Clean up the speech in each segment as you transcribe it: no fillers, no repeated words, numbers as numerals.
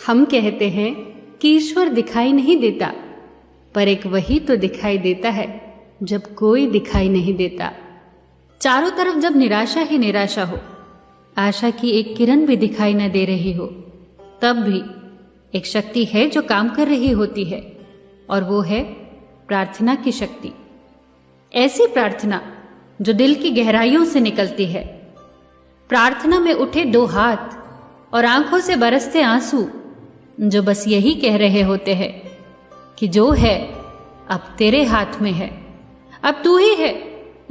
हम कहते हैं कि ईश्वर दिखाई नहीं देता, पर एक वही तो दिखाई देता है जब कोई दिखाई नहीं देता। चारों तरफ जब निराशा ही निराशा हो, आशा की एक किरण भी दिखाई न दे रही हो, तब भी एक शक्ति है जो काम कर रही होती है, और वो है प्रार्थना की शक्ति। ऐसी प्रार्थना जो दिल की गहराइयों से निकलती है। प्रार्थना में उठे दो हाथ और आंखों से बरसते आंसू जो बस यही कह रहे होते हैं कि जो है अब तेरे हाथ में है। अब तू ही है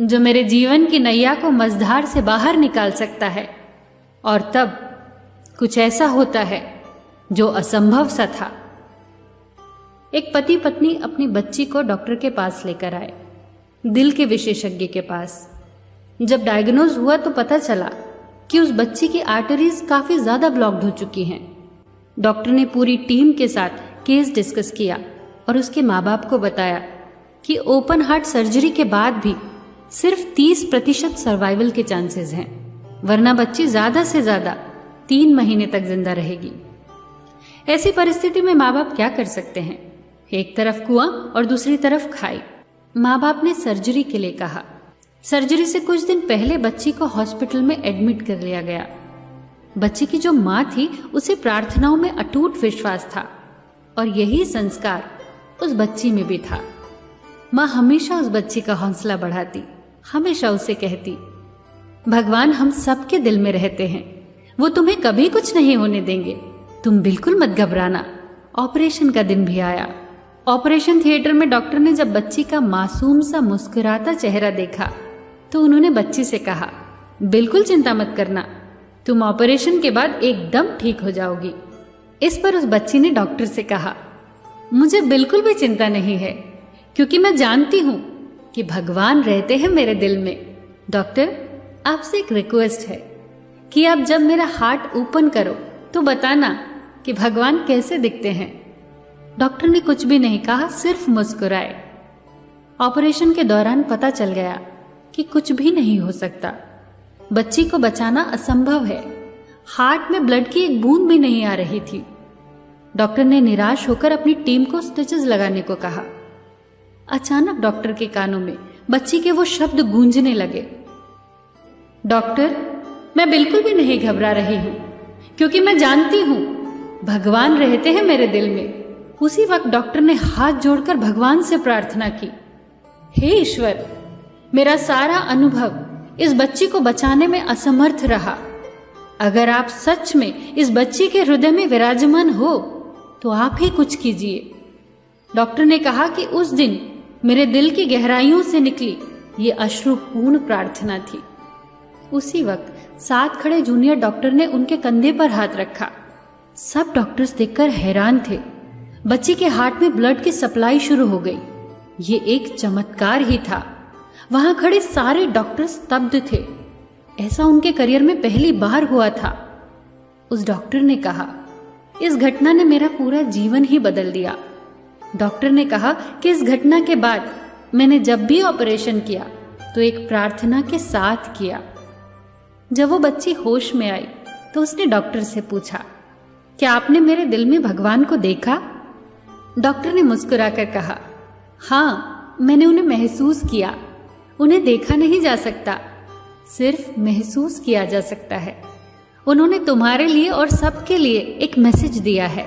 जो मेरे जीवन की नैया को मझधार से बाहर निकाल सकता है। और तब कुछ ऐसा होता है जो असंभव सा था। एक पति पत्नी अपनी बच्ची को डॉक्टर के पास लेकर आए, दिल के विशेषज्ञ के पास। जब डायग्नोज हुआ तो पता चला कि उस बच्ची की आर्टरीज काफी ज्यादा ब्लॉक्ड हो चुकी हैं। डॉक्टर ने पूरी टीम के साथ केस डिस्कस किया और उसके माँ बाप को बताया कि ओपन हार्ट सर्जरी के बाद भी सिर्फ 30% सर्वाइवल के चांसेस हैं, वरना बच्ची ज्यादा से ज्यादा 3 महीने तक जिंदा रहेगी। ऐसी परिस्थिति में माँ बाप क्या कर सकते हैं? एक तरफ कुआं और दूसरी तरफ खाई। माँ बाप ने सर्जरी के लिए कहा। सर्जरी से कुछ दिन पहले बच्ची को हॉस्पिटल में एडमिट कर लिया गया। बच्ची की जो माँ थी उसे प्रार्थनाओं में अटूट विश्वास था, और यही संस्कार उस बच्ची में भी था। माँ हमेशा उस बच्ची का हौसला बढ़ाती, हमेशा उसे कहती, भगवान हम सबके दिल में रहते हैं, वो तुम्हें कभी कुछ नहीं होने देंगे, तुम बिल्कुल मत घबराना। ऑपरेशन का दिन भी आया। ऑपरेशन थिएटर में डॉक्टर ने जब बच्ची का मासूम सा मुस्कुराता चेहरा देखा तो उन्होंने बच्ची से कहा, बिल्कुल चिंता मत करना, तुम ऑपरेशन के बाद एकदम ठीक हो जाओगी। इस पर उस बच्ची ने डॉक्टर से कहा, मुझे बिल्कुल भी चिंता नहीं है, क्योंकि मैं जानती हूं कि भगवान रहते हैं मेरे दिल में। डॉक्टर, आपसे एक रिक्वेस्ट है कि आप जब मेरा हार्ट ओपन करो तो बताना कि भगवान कैसे दिखते हैं। डॉक्टर ने कुछ भी नहीं कहा, सिर्फ मुस्कुराए। ऑपरेशन के दौरान पता चल गया कि कुछ भी नहीं हो सकता। बच्ची को बचाना असंभव है। हार्ट में ब्लड की एक बूंद भी नहीं आ रही थी। डॉक्टर ने निराश होकर अपनी टीम को स्टिचेस लगाने को कहा। अचानक डॉक्टर के कानों में बच्ची के वो शब्द गूंजने लगे, डॉक्टर, मैं बिल्कुल भी नहीं घबरा रही हूं, क्योंकि मैं जानती हूं भगवान रहते हैं मेरे दिल में। उसी वक्त डॉक्टर ने हाथ जोड़कर भगवान से प्रार्थना की, हे ईश्वर, मेरा सारा अनुभव इस बच्ची को बचाने में असमर्थ रहा। अगर आप सच में इस बच्ची के हृदय में विराजमान हो तो आप ही कुछ कीजिए। डॉक्टर ने कहा कि उस दिन मेरे दिल की गहराइयों से निकली ये अश्रुपूर्ण प्रार्थना थी। उसी वक्त साथ खड़े जूनियर डॉक्टर ने उनके कंधे पर हाथ रखा। सब डॉक्टर्स देखकर हैरान थे। बच्ची के हार्ट में ब्लड की सप्लाई शुरू हो गई। ये एक चमत्कार ही था। वहां खड़े सारे डॉक्टर स्तब्ध थे। ऐसा उनके करियर में पहली बार हुआ था। उस डॉक्टर ने कहा, इस घटना ने मेरा पूरा जीवन ही बदल दिया। डॉक्टर ने कहा कि इस घटना के बाद मैंने जब भी ऑपरेशन किया तो एक प्रार्थना के साथ किया। जब वो बच्ची होश में आई तो उसने डॉक्टर से पूछा, क्या आपने मेरे दिल में भगवान को देखा? डॉक्टर ने मुस्कुराकर कहा, हाँ, मैंने उन्हें महसूस किया। उन्हें देखा नहीं जा सकता, सिर्फ महसूस किया जा सकता है। उन्होंने तुम्हारे लिए और सबके लिए एक मैसेज दिया है।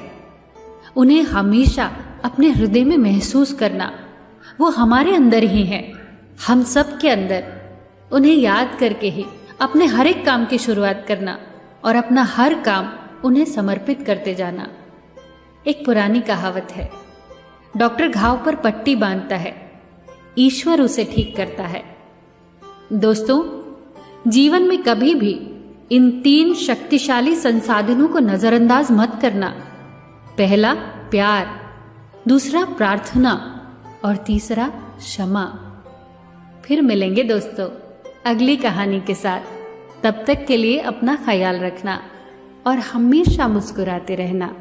उन्हें हमेशा अपने हृदय में महसूस करना, वो हमारे अंदर ही है, हम सब के अंदर। उन्हें याद करके ही अपने हर एक काम की शुरुआत करना और अपना हर काम उन्हें समर्पित करते जाना। एक पुरानी कहावत है, डॉक्टर घाव पर पट्टी बांधता है, ईश्वर उसे ठीक करता है। दोस्तों, जीवन में कभी भी इन 3 शक्तिशाली संसाधनों को नजरअंदाज मत करना। पहला प्यार, दूसरा प्रार्थना और तीसरा क्षमा। फिर मिलेंगे दोस्तों अगली कहानी के साथ। तब तक के लिए अपना ख्याल रखना और हमेशा मुस्कुराते रहना।